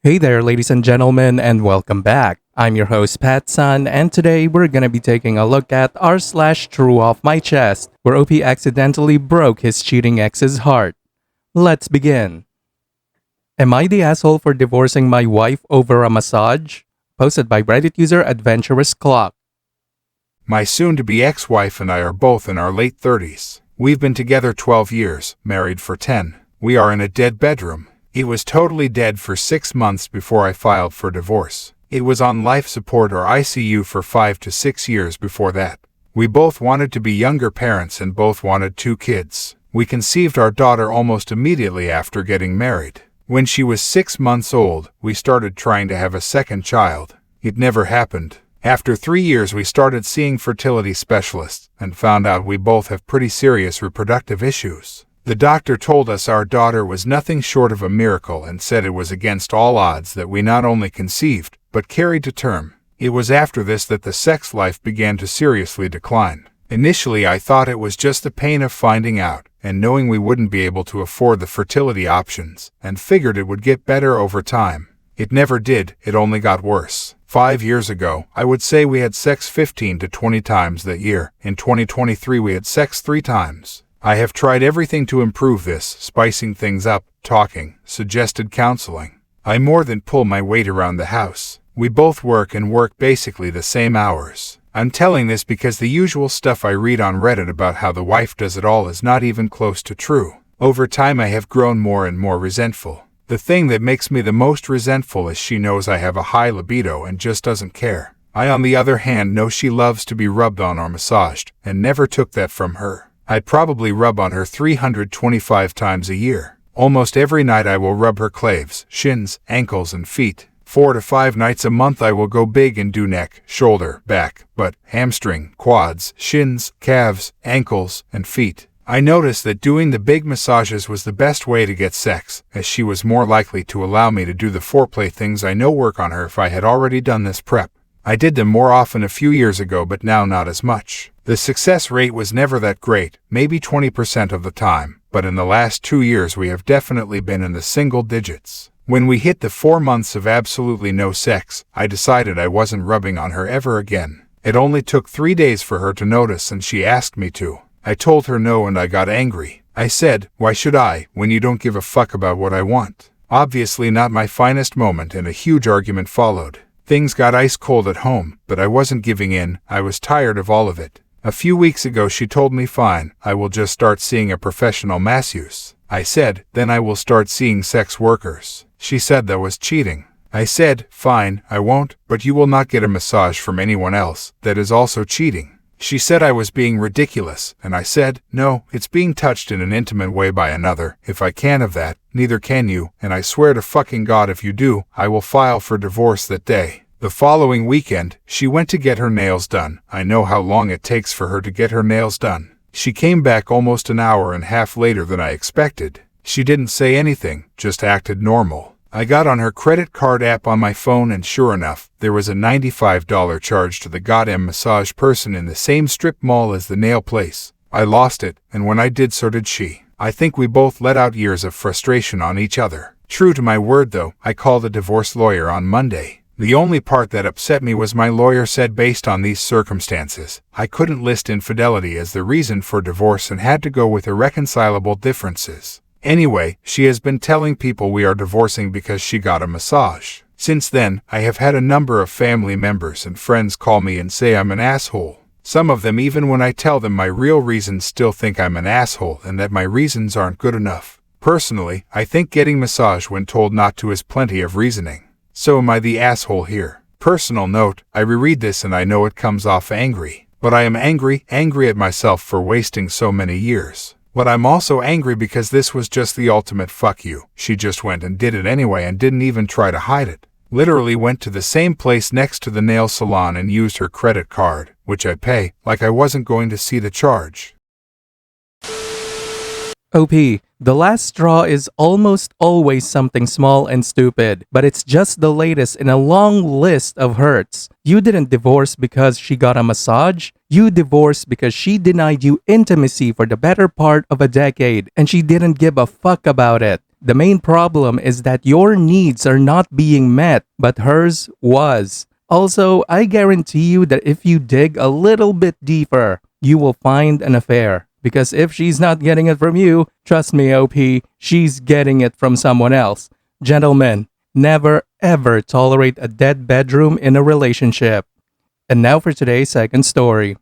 Hey there, ladies and gentlemen, and welcome back. I'm your host, PattSun, and today we're gonna be taking a look at r/TrueOffMyChest, where OP accidentally broke his cheating ex's heart. Let's begin. Am I the asshole for divorcing my wife over a massage? Posted by Reddit user Adventurous Clock. My soon-to-be ex-wife and I are both in our late 30s. We've been together 12 years, married for 10. We are in a dead bedroom. It was totally dead for 6 months before I filed for divorce. It was on life support or ICU for 5 to 6 years before that. We both wanted to be younger parents and both wanted 2 kids. We conceived our daughter almost immediately after getting married. When she was 6 months old, we started trying to have a second child. It never happened. After 3 years, we started seeing fertility specialists and found out we both have pretty serious reproductive issues. The doctor told us our daughter was nothing short of a miracle and said it was against all odds that we not only conceived, but carried to term. It was after this that the sex life began to seriously decline. Initially, I thought it was just the pain of finding out and knowing we wouldn't be able to afford the fertility options, and figured it would get better over time. It never did, it only got worse. 5 years ago, I would say we had sex 15 to 20 times that year. In 2023, we had sex 3 times. I have tried everything to improve this, spicing things up, talking, suggested counseling. I more than pull my weight around the house. We both work basically the same hours. I'm telling this because the usual stuff I read on Reddit about how the wife does it all is not even close to true. Over time I have grown more and more resentful. The thing that makes me the most resentful is she knows I have a high libido and just doesn't care. I, on the other hand, know she loves to be rubbed on or massaged, and never took that from her. I probably rub on her 325 times a year. Almost every night I will rub her claves, shins, ankles, and feet. 4 to 5 nights a month I will go big and do neck, shoulder, back, butt, hamstring, quads, shins, calves, ankles, and feet. I noticed that doing the big massages was the best way to get sex, as she was more likely to allow me to do the foreplay things I know work on her if I had already done this prep. I did them more often a few years ago, but now not as much. The success rate was never that great, maybe 20% of the time, but in the last 2 years we have definitely been in the single digits. When we hit the 4 months of absolutely no sex, I decided I wasn't rubbing on her ever again. It only took 3 days for her to notice and she asked me to. I told her no and I got angry. I said, "Why should I, when you don't give a fuck about what I want?" Obviously not my finest moment, and a huge argument followed. Things got ice cold at home, but I wasn't giving in. I was tired of all of it. A few weeks ago she told me fine, I will just start seeing a professional masseuse. I said, then I will start seeing sex workers. She said that was cheating. I said, fine, I won't, but you will not get a massage from anyone else. That is also cheating. She said I was being ridiculous, and I said, no, it's being touched in an intimate way by another. If I can of that, neither can you, and I swear to fucking God if you do, I will file for divorce that day. The following weekend, she went to get her nails done. I know how long it takes for her to get her nails done. She came back almost an hour and a half later than I expected. She didn't say anything, just acted normal. I got on her credit card app on my phone and sure enough, there was a $95 charge to the goddamn massage person in the same strip mall as the nail place. I lost it, and when I did so did she. I think we both let out years of frustration on each other. True to my word though, I called a divorce lawyer on Monday. The only part that upset me was my lawyer said based on these circumstances, I couldn't list infidelity as the reason for divorce and had to go with irreconcilable differences. Anyway, she has been telling people we are divorcing because she got a massage. Since then, I have had a number of family members and friends call me and say I'm an asshole. Some of them, even when I tell them my real reasons, still think I'm an asshole and that my reasons aren't good enough. Personally, I think getting massage when told not to is plenty of reasoning. So am I the asshole here? Personal note, I reread this and I know it comes off angry. But I am angry at myself for wasting so many years. But I'm also angry because this was just the ultimate fuck you. She just went and did it anyway and didn't even try to hide it. Literally went to the same place next to the nail salon and used her credit card, which I pay, like I wasn't going to see the charge. OP, the last straw is almost always something small and stupid, but it's just the latest in a long list of hurts. You didn't divorce because she got a massage. You divorced because she denied you intimacy for the better part of a decade, and she didn't give a fuck about it. The main problem is that your needs are not being met, but hers was. Also, I guarantee you that if you dig a little bit deeper, you will find an affair. Because if she's not getting it from you, trust me, OP, she's getting it from someone else. Gentlemen, never ever tolerate a dead bedroom in a relationship. And now for today's second story.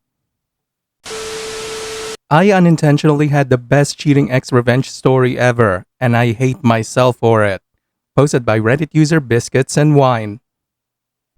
I unintentionally had the best cheating ex revenge story ever, and I hate myself for it. Posted by Reddit user Biscuits and Wine.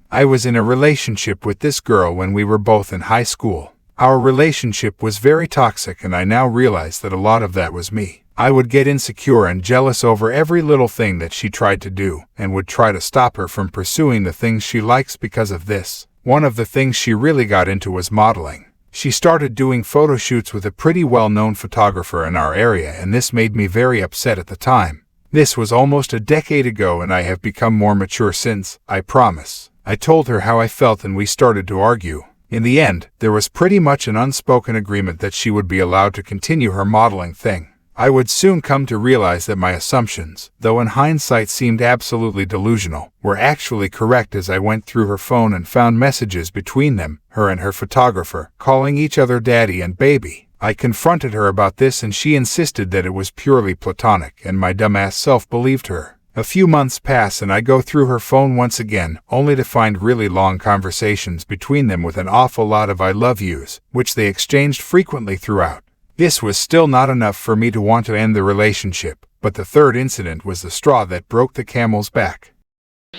I was in a relationship with this girl when we were both in high school. Our relationship was very toxic, and I now realize that a lot of that was me. I would get insecure and jealous over every little thing that she tried to do, and would try to stop her from pursuing the things she likes because of this. One of the things she really got into was modeling. She started doing photo shoots with a pretty well-known photographer in our area, and this made me very upset at the time. This was almost a decade ago, and I have become more mature since, I promise. I told her how I felt and we started to argue. In the end, there was pretty much an unspoken agreement that she would be allowed to continue her modeling thing. I would soon come to realize that my assumptions, though in hindsight seemed absolutely delusional, were actually correct as I went through her phone and found messages between them, her and her photographer, calling each other daddy and baby. I confronted her about this and she insisted that it was purely platonic, and my dumbass self believed her. A few months pass and I go through her phone once again, only to find really long conversations between them with an awful lot of I love yous, which they exchanged frequently throughout. This was still not enough for me to want to end the relationship, but the third incident was the straw that broke the camel's back.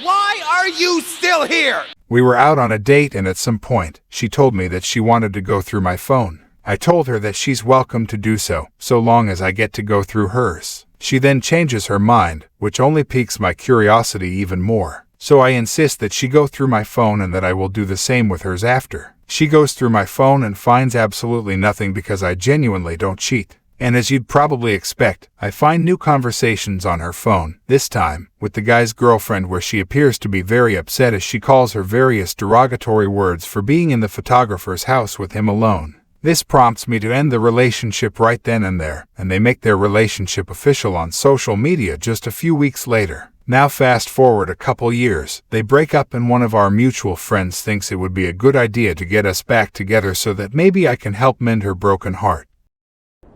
Why are you still here? We were out on a date, and at some point, she told me that she wanted to go through my phone. I told her that she's welcome to do so long as I get to go through hers. She then changes her mind, which only piques my curiosity even more. So I insist that she go through my phone and that I will do the same with hers after. She goes through my phone and finds absolutely nothing because I genuinely don't cheat. And as you'd probably expect, I find new conversations on her phone, this time with the guy's girlfriend, where she appears to be very upset as she calls her various derogatory words for being in the photographer's house with him alone. This prompts me to end the relationship right then and there, and they make their relationship official on social media just a few weeks later. Now fast forward a couple years, they break up and one of our mutual friends thinks it would be a good idea to get us back together so that maybe I can help mend her broken heart.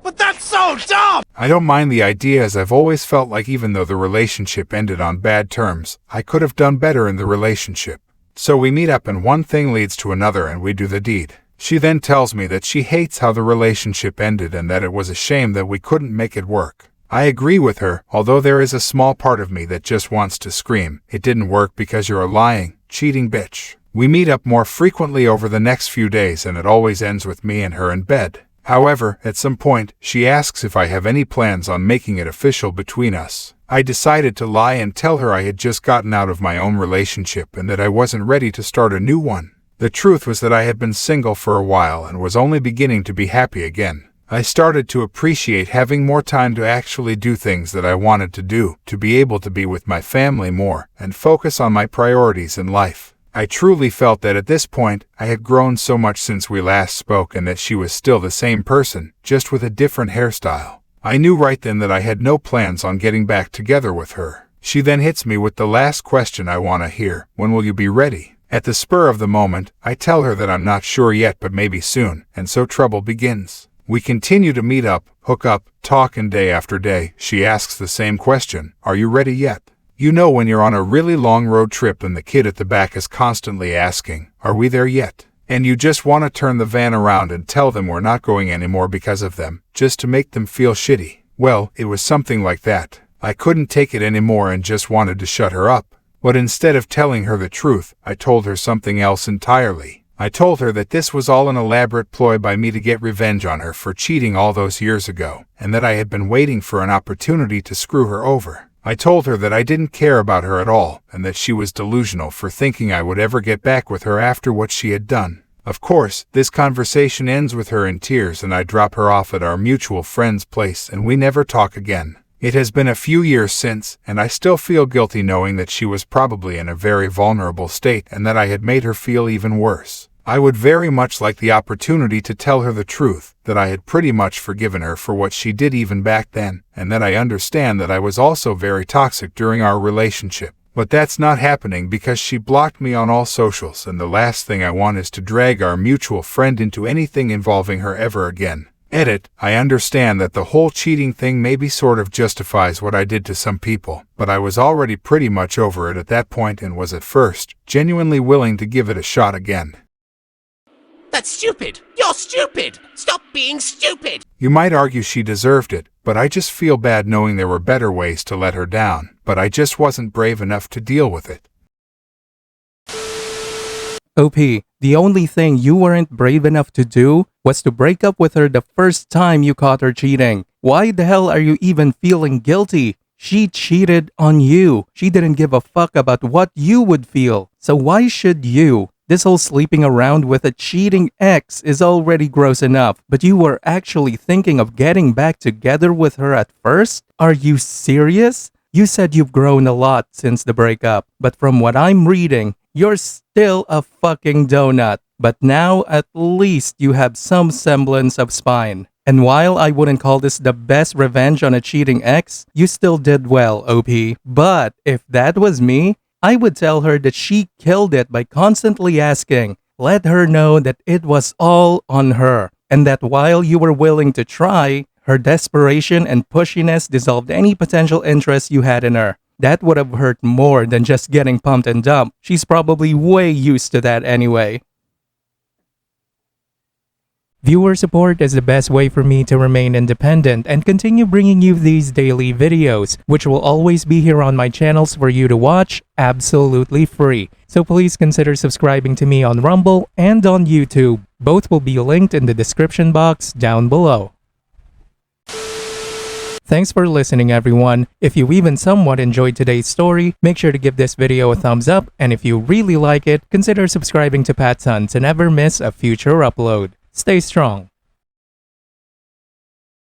But that's so dumb! I don't mind the idea, as I've always felt like even though the relationship ended on bad terms, I could have done better in the relationship. So we meet up and one thing leads to another and we do the deed. She then tells me that she hates how the relationship ended and that it was a shame that we couldn't make it work. I agree with her, although there is a small part of me that just wants to scream, "It didn't work because you're a lying, cheating bitch." We meet up more frequently over the next few days and it always ends with me and her in bed. However, at some point, she asks if I have any plans on making it official between us. I decided to lie and tell her I had just gotten out of my own relationship and that I wasn't ready to start a new one. The truth was that I had been single for a while and was only beginning to be happy again. I started to appreciate having more time to actually do things that I wanted to do, to be able to be with my family more, and focus on my priorities in life. I truly felt that at this point, I had grown so much since we last spoke and that she was still the same person, just with a different hairstyle. I knew right then that I had no plans on getting back together with her. She then hits me with the last question I want to hear: "When will you be ready?" At the spur of the moment, I tell her that I'm not sure yet, but maybe soon, and so trouble begins. We continue to meet up, hook up, talk, and day after day, she asks the same question: "Are you ready yet?" You know when you're on a really long road trip and the kid at the back is constantly asking, "Are we there yet?" And you just want to turn the van around and tell them we're not going anymore because of them, just to make them feel shitty. Well, it was something like that. I couldn't take it anymore and just wanted to shut her up. But instead of telling her the truth, I told her something else entirely. I told her that this was all an elaborate ploy by me to get revenge on her for cheating all those years ago, and that I had been waiting for an opportunity to screw her over. I told her that I didn't care about her at all, and that she was delusional for thinking I would ever get back with her after what she had done. Of course, this conversation ends with her in tears and I drop her off at our mutual friend's place and we never talk again. It has been a few years since, and I still feel guilty knowing that she was probably in a very vulnerable state and that I had made her feel even worse. I would very much like the opportunity to tell her the truth, that I had pretty much forgiven her for what she did even back then, and that I understand that I was also very toxic during our relationship. But that's not happening because she blocked me on all socials, and the last thing I want is to drag our mutual friend into anything involving her ever again. Edit, I understand that the whole cheating thing maybe sort of justifies what I did to some people, but I was already pretty much over it at that point and was at first genuinely willing to give it a shot again. That's stupid. You're stupid. Stop being stupid. You might argue she deserved it, but I just feel bad knowing there were better ways to let her down, but I just wasn't brave enough to deal with it. OP, the only thing you weren't brave enough to do was to break up with her the first time you caught her cheating. Why the hell are you even feeling guilty? She cheated on you. She didn't give a fuck about what you would feel. So why should you? This whole sleeping around with a cheating ex is already gross enough, but you were actually thinking of getting back together with her at first? Are you serious? You said you've grown a lot since the breakup, but from what I'm reading, you're still a fucking donut. But now at least you have some semblance of spine. And while I wouldn't call this the best revenge on a cheating ex, you still did well, OP. But if that was me, I would tell her that she killed it by constantly asking. Let her know that it was all on her, and that while you were willing to try, her desperation and pushiness dissolved any potential interest you had in her. That would have hurt more than just getting pumped and dumped. She's probably way used to that anyway. Viewer support is the best way for me to remain independent and continue bringing you these daily videos, which will always be here on my channels for you to watch absolutely free. So please consider subscribing to me on Rumble and on YouTube. Both will be linked in the description box down below. Thanks for listening, everyone. If you even somewhat enjoyed today's story, make sure to give this video a thumbs up, and if you really like it, consider subscribing to PattSun to never miss a future upload. Stay strong.